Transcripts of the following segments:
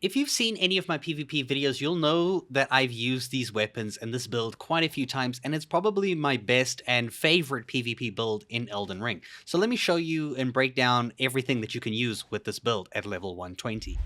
If you've seen any of my PvP videos, you'll know that I've used these weapons and this build quite a few times, and it's probably my best and favorite PvP build in Elden Ring. So let me show you and break down everything that you can use with this build at level 120.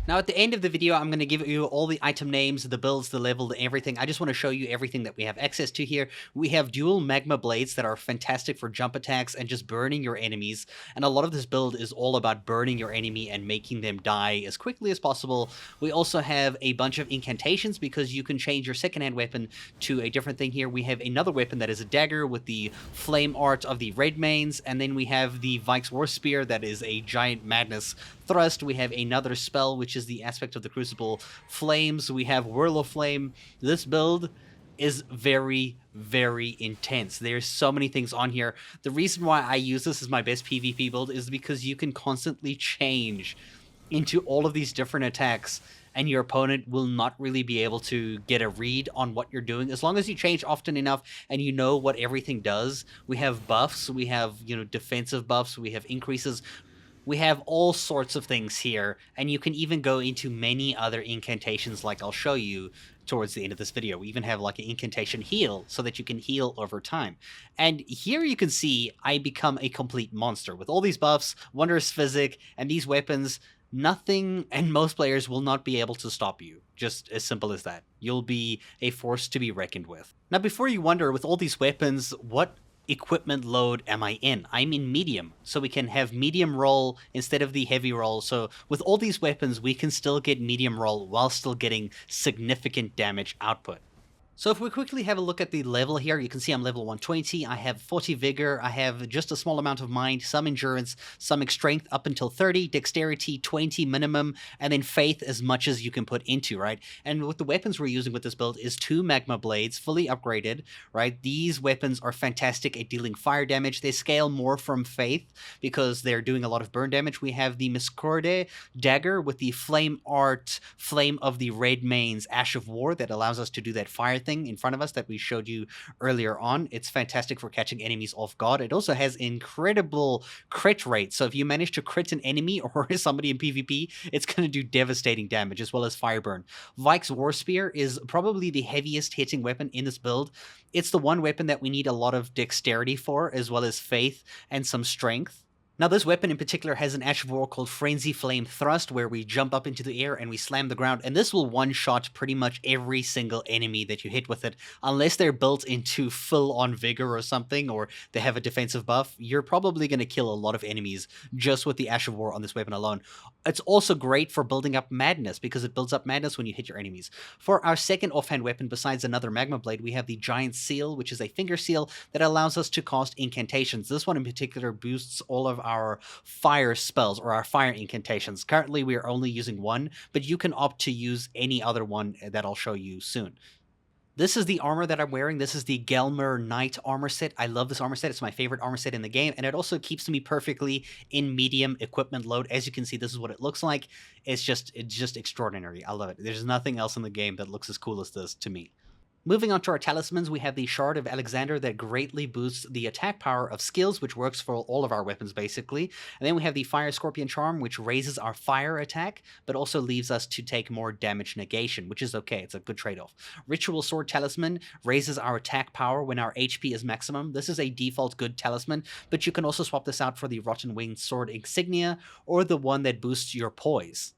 Now, at the end of the video, I'm going to give you all the item names, the builds, the level, everything. I just want to show you everything that we have access to here. We have dual magma blades that are fantastic for jump attacks and just burning your enemies. And a lot of this build is all about burning your enemy and making them die as quickly as possible. We also have a bunch of incantations because you can change your second-hand weapon to a different thing here. We have another weapon that is a dagger with the flame art of the red mains. And then we have the Vike's War Spear that is a giant madness thrust. We have another spell, which is the aspect of the Crucible Flames. We have Whirl of Flame. This build is very, very intense. There's so many things on here. The reason why I use this as my best PvP build is because you can constantly change into all of these different attacks, and your opponent will not really be able to get a read on what you're doing as long as you change often enough and you know what everything does. We have buffs, we have, defensive buffs, we have increases. We have all sorts of things here, and you can even go into many other incantations like I'll show you towards the end of this video. We even have like an incantation heal so that you can heal over time. And here you can see I become a complete monster. With all these buffs, Wondrous Physic, and these weapons, nothing and most players will not be able to stop you. Just as simple as that. You'll be a force to be reckoned with. Now, before you wonder, with all these weapons, what equipment load am I in? I'm in medium, so we can have medium roll instead of the heavy roll. So with all these weapons, we can still get medium roll while still getting significant damage output. So if we quickly have a look at the level here, you can see I'm level 120, I have 40 vigor, I have just a small amount of mind, some endurance, some strength up until 30, dexterity 20 minimum, and then faith as much as you can put into, right? And with the weapons we're using with this build is 2 magma blades, fully upgraded, right? These weapons are fantastic at dealing fire damage. They scale more from faith because they're doing a lot of burn damage. We have the Miscorde dagger with the flame art, flame of the red mains, Ash of War, that allows us to do that fire thing in front of us that we showed you earlier on. It's fantastic for catching enemies off guard. It also has incredible crit rate. So if you manage to crit an enemy or somebody in PvP, it's going to do devastating damage as well as fire burn. Vike's War Spear is probably the heaviest hitting weapon in this build. It's the one weapon that we need a lot of dexterity for, as well as faith and some strength. Now, this weapon in particular has an Ash of War called Frenzy Flame Thrust, where we jump up into the air and we slam the ground, and this will one-shot pretty much every single enemy that you hit with it. Unless they're built into full-on vigor or something, or they have a defensive buff, you're probably going to kill a lot of enemies just with the Ash of War on this weapon alone. It's also great for building up madness, because it builds up madness when you hit your enemies. For our second offhand weapon, besides another Magma Blade, we have the Giant Seal, which is a finger seal that allows us to cast incantations. This one in particular boosts all of our fire spells or our fire incantations. Currently, we are only using one, but you can opt to use any other one that I'll show you soon. This is the armor that I'm wearing. This is the Gelmer Knight armor set. I love this armor set. It's my favorite armor set in the game, and it also keeps me perfectly in medium equipment load. As you can see, this is what it looks like. It's just extraordinary. I love it. There's nothing else in the game that looks as cool as this to me. Moving on to our talismans, we have the Shard of Alexander that greatly boosts the attack power of skills, which works for all of our weapons, basically. And then we have the Fire Scorpion Charm, which raises our fire attack, but also leaves us to take more damage negation, which is okay. It's a good trade-off. Ritual Sword Talisman raises our attack power when our HP is maximum. This is a default good talisman, but you can also swap this out for the Rotten Winged Sword Insignia, or the one that boosts your poise.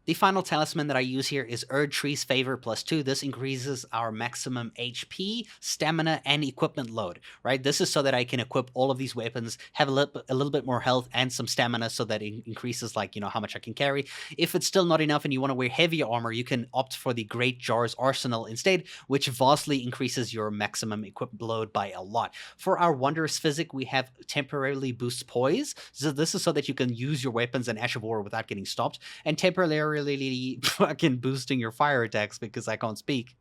The final talisman that I use here is Erdtree's Favor +2. This increases our maximum HP, stamina, and equipment load, right? This is so that I can equip all of these weapons, have a little bit more health and some stamina so that it increases, like, how much I can carry. If it's still not enough and you want to wear heavier armor, you can opt for the Great Jar's Arsenal instead, which vastly increases your maximum equipment load by a lot. For our Wondrous Physic, we have temporarily boosts poise. So this is so that you can use your weapons and Ash of War without getting stopped, and temporarily fucking boosting your fire attacks, because I can't speak.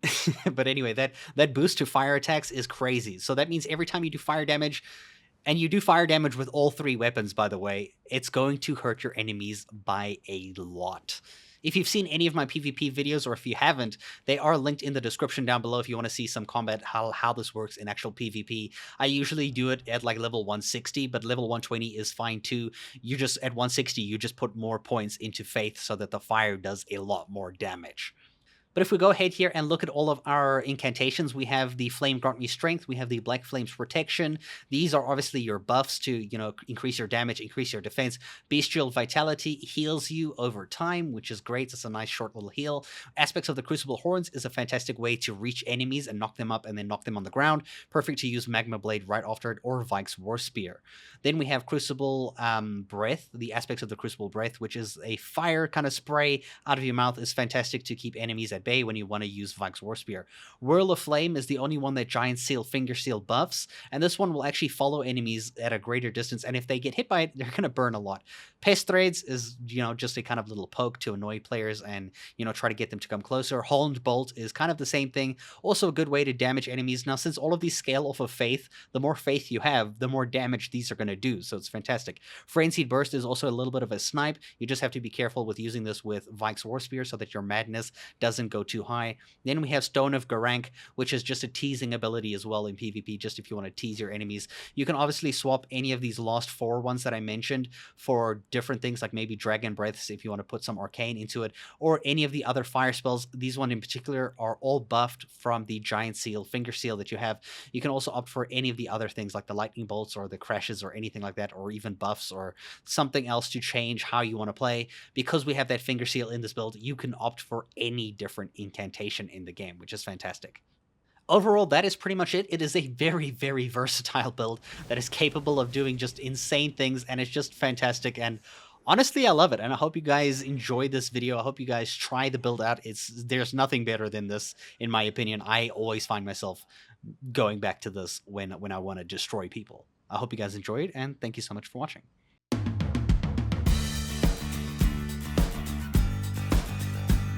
But anyway, that boost to fire attacks is crazy. So that means every time you do fire damage, and you do fire damage with all 3 weapons, by the way, it's going to hurt your enemies by a lot. If you've seen any of my PvP videos, or if you haven't, they are linked in the description down below if you want to see some combat, how this works in actual PvP. I usually do it at like level 160, but level 120 is fine too. You just, at 160, you just put more points into Faith so that the fire does a lot more damage. But if we go ahead here and look at all of our incantations, we have the Flame Grant Me Strength, we have the Black Flame's Protection. These are obviously your buffs to, increase your damage, increase your defense. Bestial Vitality heals you over time, which is great. It's a nice short little heal. Aspects of the Crucible Horns is a fantastic way to reach enemies and knock them up and then knock them on the ground. Perfect to use Magma Blade right after it, or Vike's War Spear. Then we have Crucible Breath, the aspects of the Crucible Breath, which is a fire kind of spray out of your mouth, is fantastic to keep enemies at bay when you want to use Vike's War Spear. Whirl of Flame is the only one that Giant Seal, Finger Seal buffs, and this one will actually follow enemies at a greater distance, and if they get hit by it, they're going to burn a lot. Pest Threads is, just a kind of little poke to annoy players and, try to get them to come closer. Horned Bolt is kind of the same thing, also a good way to damage enemies. Now, since all of these scale off of Faith, the more Faith you have, the more damage these are going to do, so it's fantastic. Frenzied Burst is also a little bit of a snipe. You just have to be careful with using this with Vike's War Spear so that your madness doesn't go too high. Then we have Stone of Garank, which is just a teasing ability as well in PvP, just if you want to tease your enemies. You can obviously swap any of these last 4 ones that I mentioned for different things, like maybe Dragon Breaths if you want to put some Arcane into it, or any of the other fire spells. These ones in particular are all buffed from the Giant Seal, Finger Seal that you have. You can also opt for any of the other things like the Lightning Bolts or the Crashes or anything like that, or even buffs or something else to change how you want to play. Because we have that Finger Seal in this build, you can opt for any different incantation in the game, which is fantastic. Overall, that is pretty much it. It is a very, very versatile build that is capable of doing just insane things, and it's just fantastic. And honestly, I love it, and I hope you guys enjoy this video. I hope you guys try the build out. There's nothing better than this, in my opinion. I always find myself going back to this when I want to destroy people. I hope you guys enjoyed, and thank you so much for watching.